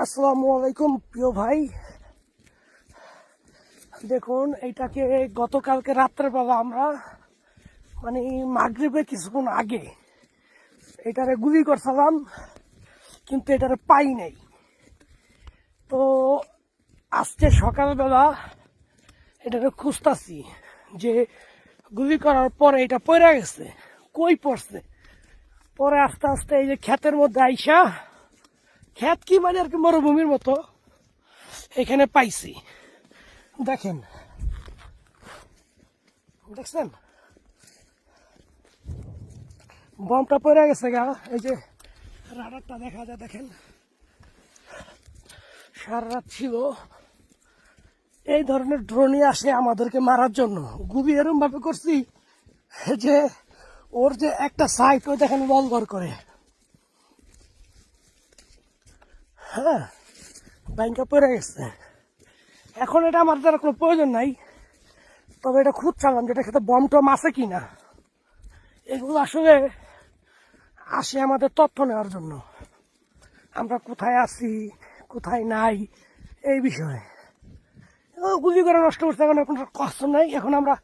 আসসালামু আলাইকুম প্রিয় ভাই। দেখুন, এইটাকে গতকালকে রাত্রেবেলা আমরা মাগরিবের কিছুক্ষণ আগে এটারে গুলি করছিলাম, কিন্তু এটারে পাই নাই। তো আজকে সকালবেলা এটারে খুঁজতাছি যে গুলি করার পরে এটা পড়ে গেছে, কই পড়ছে। পরে আস্তে আস্তে এই যে ক্ষেতের মধ্যে আইসা, ক্ষেত কি আর কি মরুভূমির মতো, এখানে পাইছি। দেখেন, দেখছেন বমটা পড়ে গেছে গা। এই যে রাডারটা দেখা যায়, দেখেন সারা রাত ছিল। এই ধরনের ড্রোনই আসে আমাদেরকে মারার জন্য। গুলি এরম ভাবে করছি যে ওর যে একটা সাইট, ওই দেখেন বলবর করে। হ্যাঁ, ব্যাংকে পড়ে গেছে। এখন এটা আমার দ্বারা কোনো প্রয়োজন নাই, তবে এটা খুঁজছিলাম যেটা খেতে বম টম আছে কিনা। এগুলো আসলে আসে আমাদের তথ্য নেওয়ার জন্য, আমরা কোথায় আছি কোথায় নাই এই বিষয়ে। গুলি করে নষ্ট করছে, এখন কোনো কষ্ট নাই। এখন আমরা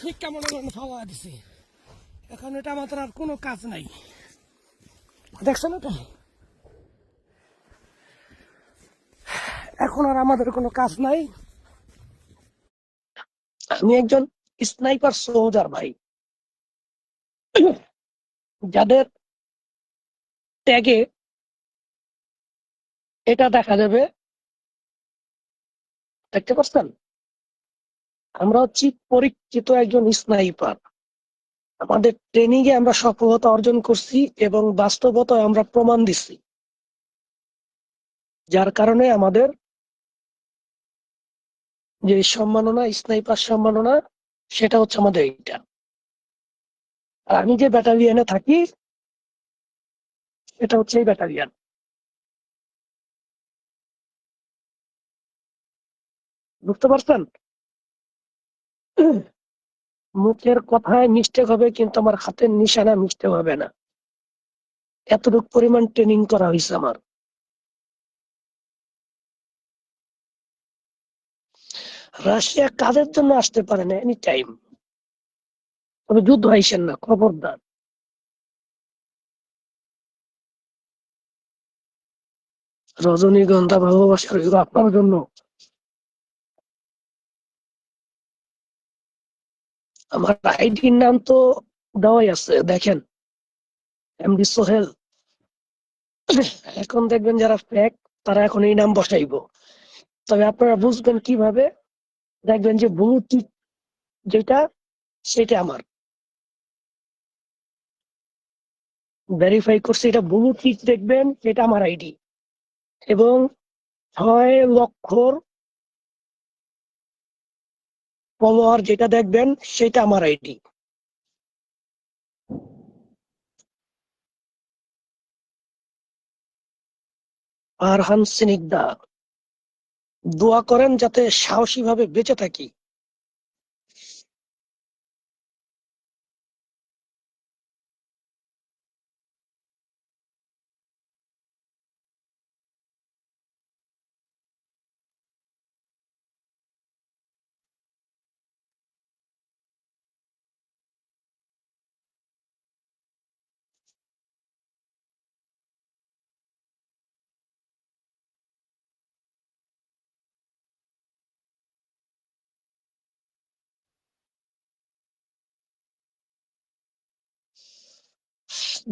ঠিক কেমন ফাওয়া দিছি, এখন এটা আমাদের আর কোনো কাজ নাই। দেখছেন এটা, এখন আর আমাদের কোনো কাজ নাই। আমি একজন স্নাইপার সোলজার ভাই, যাদের ট্যাগে এটা দেখা যাবে। দেখতে পাচ্ছেন, আমরা হচ্ছি পরিচিত একজন স্নাইপার। আমাদের ট্রেনিং এ আমরা সফলতা অর্জন করছি এবং বাস্তবতায় আমরা প্রমাণ দিচ্ছি, যার কারণে আমাদের যে সম্মাননা, স্নাইপার সম্মাননা, সেটা হচ্ছে আমাদের এইটা। আর আমি যে ব্যাটালিয়ানে থাকি, এটা হচ্ছে এই ব্যাটালিয়ান। বুঝতে পারছেন, মুখের কথায় মিস্টেক হবে, কিন্তু আমার হাতের নিশানা মিস্টেক হবে না। এতটুকু পরিমাণ ট্রেনিং করা হয়েছে আমার। রাশিয়া কাজের জন্য আসতে পারে না এনি টাইম, তবে যুদ্ধ আইসেন না, খবরদার। রজনীগন্ধা ভালোবাসা রইল আপনার জন্য। আমার আইডির নাম তো দেওয়াই আছে, দেখেন, এমডি সোহেল। এখন দেখবেন যারা ফেক, তারা এখন এই নাম বসাইবো। তবে আপনারা বুঝবেন কিভাবে, দেখবেন যে ব্লু টিক যেটা, সেটা আমার ভেরিফাই করছে, এটা ব্লু টিক দেখবেন, এটা আমার আইডি। এবং 6 লক্ষর ফলোয়ার যেটা দেখবেন, সেটা আমার আইডি। আরহান সিনিকদা, দোয়া করেন যাতে সাহসী ভাবে বেঁচে থাকি।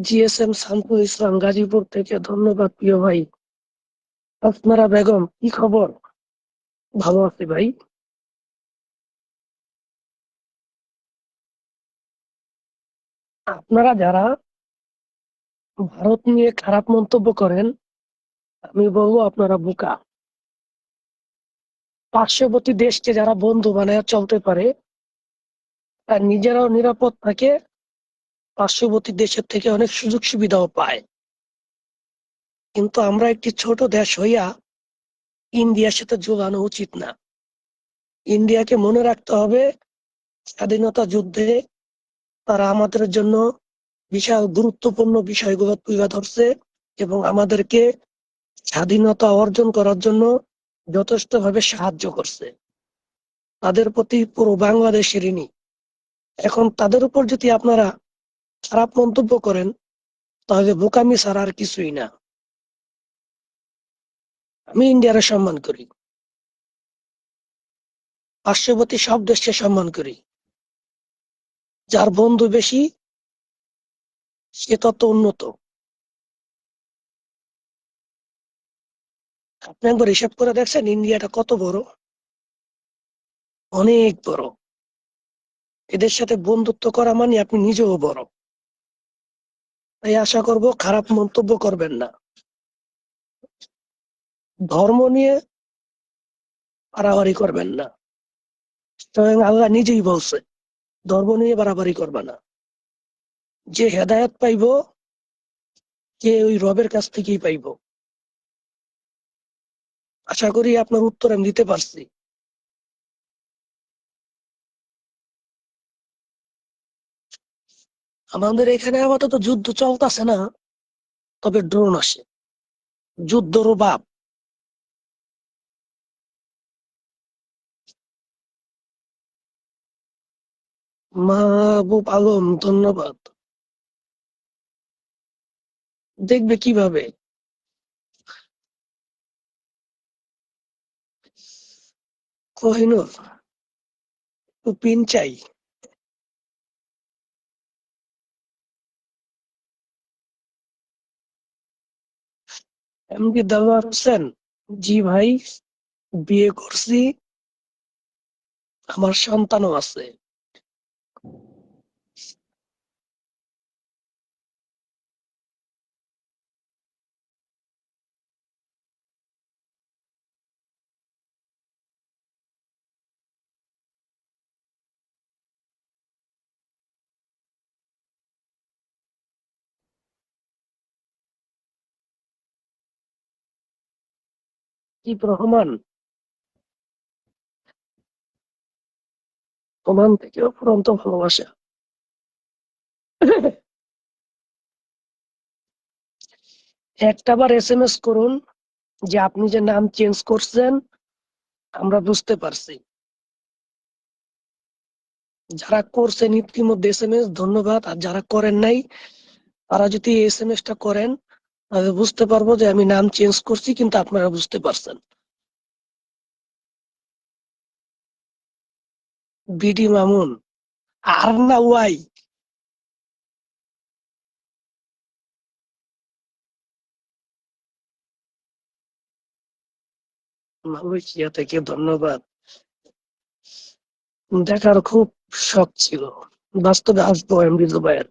জিএসএম শামসুল ইসলাম, গাজীপুর থেকে, ধন্যবাদ প্রিয় ভাই। আসমারা বেগম, কি খবর? ভালো আছি ভাই। আপনারা যারা ভারত নিয়ে খারাপ মন্তব্য করেন, আমি বলবো আপনারা বোকা। পার্শ্ববর্তী দেশকে যারা বন্ধু বানায় চলতে পারে, আর নিজেরাও নিরাপদ থাকে, পার্শ্ববর্তী দেশের থেকে অনেক সুযোগ সুবিধাও পায়। কিন্তু আমরা একটি ছোট দেশ হইয়া ইন্ডিয়ার সাথে যোগানো উচিত না। ইন্ডিয়াকে মনে রাখতে হবে, স্বাধীনতা যুদ্ধে তারা আমাদের জন্য বিশাল গুরুত্বপূর্ণ বিষয়গুলো তুলে ধরছে এবং আমাদেরকে স্বাধীনতা অর্জন করার জন্য যথেষ্টভাবে সাহায্য করছে। তাদের প্রতি পুরো বাংলাদেশের ঋণী। এখন তাদের উপর যদি আপনারা খারাপ মন্তব্য করেন, তাহলে বোকামি ছাড়া আর কিছুই না। আমি ইন্ডিয়ার সম্মান করি, পার্শ্ববর্তী সব দেশকে সম্মান করি। যার বন্ধু বেশি সে তত উন্নত। আপনি একবার হিসাব করে দেখছেন ইন্ডিয়াটা কত বড়? অনেক বড়। এদের সাথে বন্ধুত্ব করা মানে আপনি নিজেও বড়। তাই আশা করব খারাপ মন্তব্য করবেন না। ধর্ম নিয়ে বাড়াবাড়ি করবেন না। স্বয়ং আল্লাহ নিজেই বলছে ধর্ম নিয়ে বাড়াবাড়ি করবে না। যে হেদায়েত পাইব সে ওই রবের কাছ থেকেই পাইব। আশা করি আপনার উত্তর আমি দিতে পারছি। আমাদের এখানে আপাতত যুদ্ধ চলতেছে না, তবে ড্রোন আসে। যুদ্ধরও বাপ। মাহবুব আলম, ধন্যবাদ। দেখবে কিভাবে? কোহিনূর, পিন চাই। এমডি দেলোয়ার হোসেন, জি ভাই, বিয়ে করছি, আমার সন্তানও আছে। কি রহমান, ওমান থেকেও ফুরন্ত ভালোবাসা। একটাবার এসএমএস করুন যে আপনি যে নাম চেঞ্জ করছেন আমরা বুঝতে পারছি। যারা করছেন ইতিমধ্যে এসএমএস, ধন্যবাদ। আর যারা করেন নাই তারা যদি এসএমএস টা করেন তাহলে বুঝতে পারবো যে আমি নাম চেঞ্জ করছি, কিন্তু আপনারা বুঝতে পারছেন। বিডি মামুন, আর না ওয়াই। মালয়েশিয়া থেকে ধন্যবাদ। দেখার খুব শখ ছিল, বাস্তবে আসবো এমডি দুবাইয়ের।